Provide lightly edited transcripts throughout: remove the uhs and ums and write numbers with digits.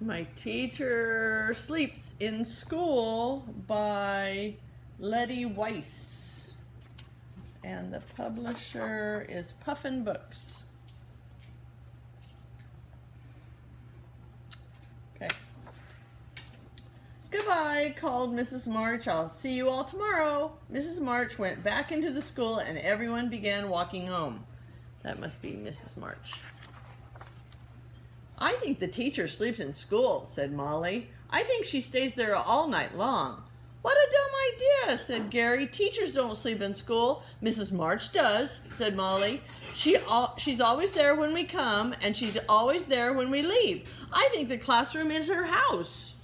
My Teacher Sleeps in School by Leatie Weiss. And the publisher is Puffin Books. Okay. Goodbye, called Mrs. March. I'll see you all tomorrow. Mrs. March went back into the school and everyone began walking home. That must be Mrs. March. I think the teacher sleeps in school, said Molly. I think she stays there all night long. What a dumb idea, said Gary. Teachers don't sleep in school. Mrs. March does, said Molly. She's always there when we come, and she's always there when we leave. I think the classroom is her house.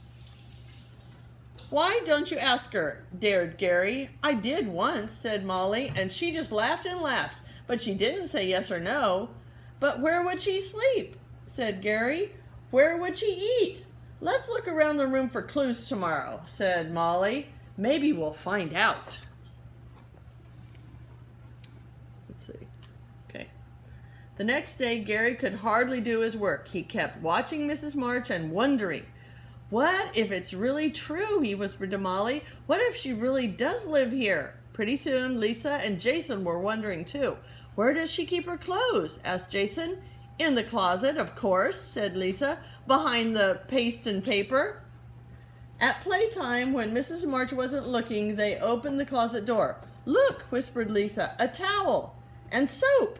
Why don't you ask her, dared Gary. I did once, said Molly, and she just laughed and laughed, but she didn't say yes or no. But where would she sleep? Said Gary. Where would she eat? Let's look around the room for clues tomorrow, said Molly. Maybe we'll find out. Let's see. Okay. The next day, Gary could hardly do his work. He kept watching Mrs. March and wondering, what if it's really true, he whispered to Molly. What if she really does live here? Pretty soon, Lisa and Jason were wondering too. Where does she keep her clothes? Asked Jason. In the closet, of course, said Lisa, behind the paste and paper. At playtime, when Mrs. March wasn't looking, they opened the closet door. Look, whispered Lisa, a towel and soap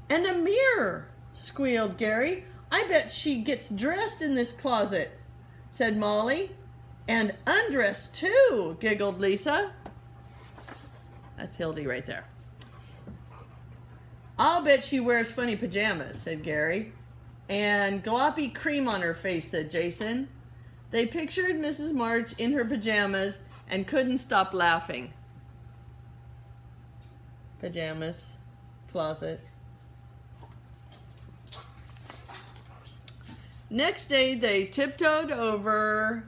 and a mirror, squealed Gary. I bet she gets dressed in this closet, said Molly. And undressed too, giggled Lisa. That's Hildy right there. I'll bet she wears funny pajamas, said Gary. And gloppy cream on her face, said Jason. They pictured Mrs. March in her pajamas and couldn't stop laughing. Pajamas, closet. Next day, they tiptoed over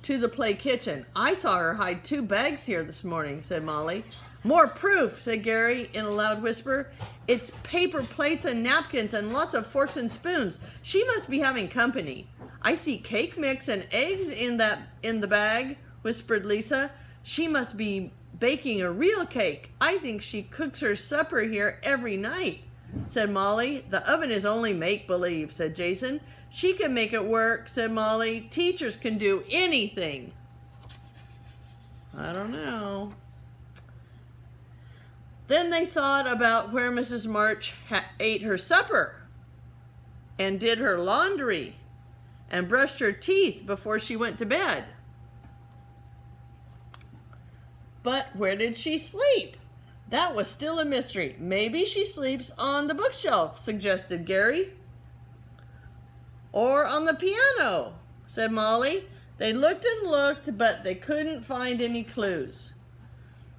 to the play kitchen. I saw her hide 2 bags here this morning, said Molly. More proof, said Gary in a loud whisper. It's paper plates and napkins and lots of forks and spoons. She must be having company. I see cake mix and eggs in the bag, whispered Lisa. She must be baking a real cake. I think she cooks her supper here every night, said Molly. The oven is only make-believe, said Jason. She can make it work, said Molly. Teachers can do anything. I don't know. Then they thought about where Mrs. March ate her supper and did her laundry and brushed her teeth before she went to bed. But where did she sleep? That was still a mystery. Maybe she sleeps on the bookshelf, suggested Gary. Or on the piano, said Molly. They looked and looked, but they couldn't find any clues.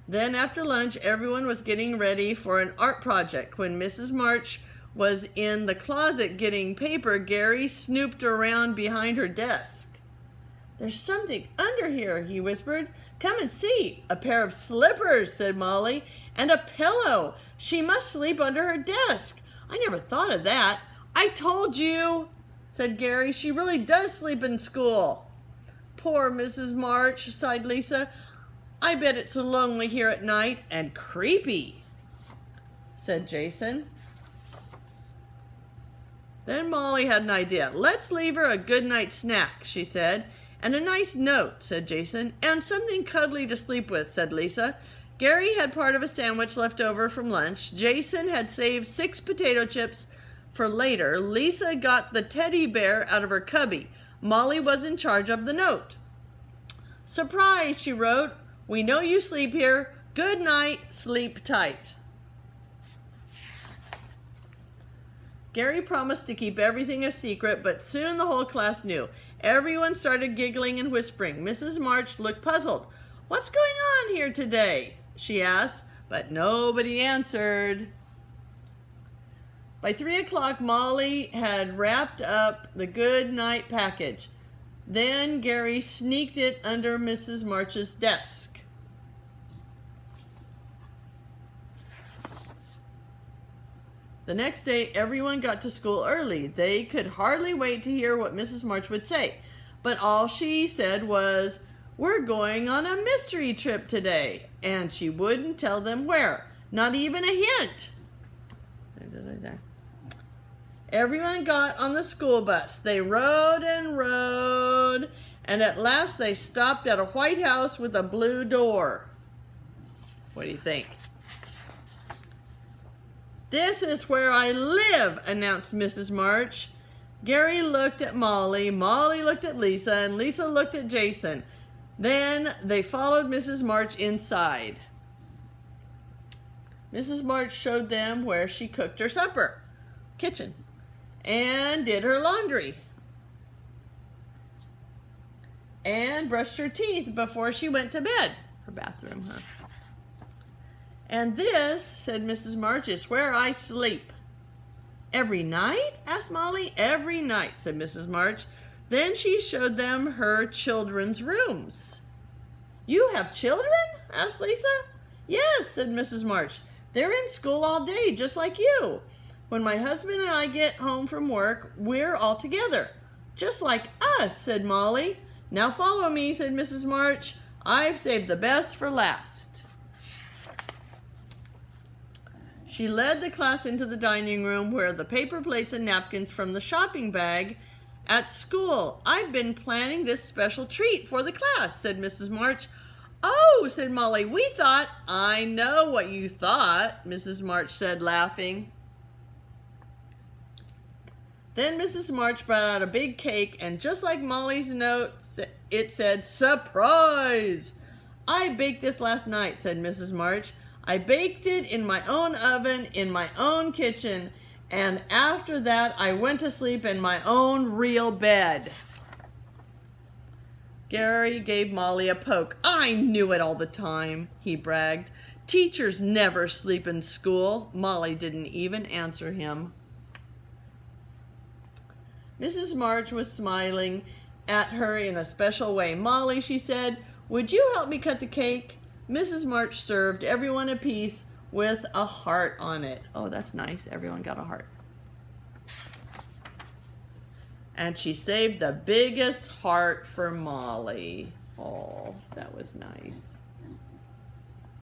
Then after lunch, everyone was getting ready for an art project. When Mrs. March was in the closet getting paper, Gary snooped around behind her desk. There's something under here, he whispered. Come and see. A pair of slippers, said Molly, and a pillow. She must sleep under her desk. I never thought of that. I told you, said Gary. She really does sleep in school. Poor Mrs. March, sighed Lisa. I bet it's so lonely here at night and creepy, said Jason. Then Molly had an idea. Let's leave her a good night snack, she said. And a nice note, said Jason. And something cuddly to sleep with, said Lisa. Gary had part of a sandwich left over from lunch. Jason had saved 6 potato chips for later. Lisa got the teddy bear out of her cubby. Molly was in charge of the note. Surprise, she wrote. We know you sleep here. Good night. Sleep tight. Gary promised to keep everything a secret, but soon the whole class knew. Everyone started giggling and whispering. Mrs. March looked puzzled. What's going on here today? She asked, but nobody answered. By 3 o'clock, Molly had wrapped up the good night package. Then Gary sneaked it under Mrs. March's desk. The next day, everyone got to school early. They could hardly wait to hear what Mrs. March would say. But all she said was, "We're going on a mystery trip today." And she wouldn't tell them where. Not even a hint. Everyone got on the school bus. They rode and rode, and at last they stopped at a white house with a blue door. What do you think? "This is where I live," announced Mrs. March. Gary looked at Molly, Molly looked at Lisa, and Lisa looked at Jason. Then they followed Mrs. March inside. Mrs. March showed them where she cooked her supper, kitchen, and did her laundry, and brushed her teeth before she went to bed. Her bathroom, huh? "And this," said Mrs. March, "is where I sleep." "Every night?" asked Molly. "Every night," said Mrs. March. Then she showed them her children's rooms. "You have children?" asked Lisa. "Yes," said Mrs. March. "They're in school all day, just like you. When my husband and I get home from work, we're all together." "Just like us," said Molly. "Now follow me," said Mrs. March. "I've saved the best for last." She led the class into the dining room where the paper plates and napkins from the shopping bag at school. "I've been planning this special treat for the class," said Mrs. March. "Oh," said Molly, "we thought—" "I know what you thought," Mrs. March said, laughing. Then Mrs. March brought out a big cake, and just like Molly's note, it said, "Surprise!" "I baked this last night," said Mrs. March. "I baked it in my own oven, in my own kitchen, and after that I went to sleep in my own real bed." Gary gave Molly a poke. "I knew it all the time," he bragged. "Teachers never sleep in school." Molly didn't even answer him. Mrs. March was smiling at her in a special way. "Molly," she said, "would you help me cut the cake?" Mrs. March served everyone a piece with a heart on it. Oh, that's nice. Everyone got a heart. And she saved the biggest heart for Molly. Oh, that was nice.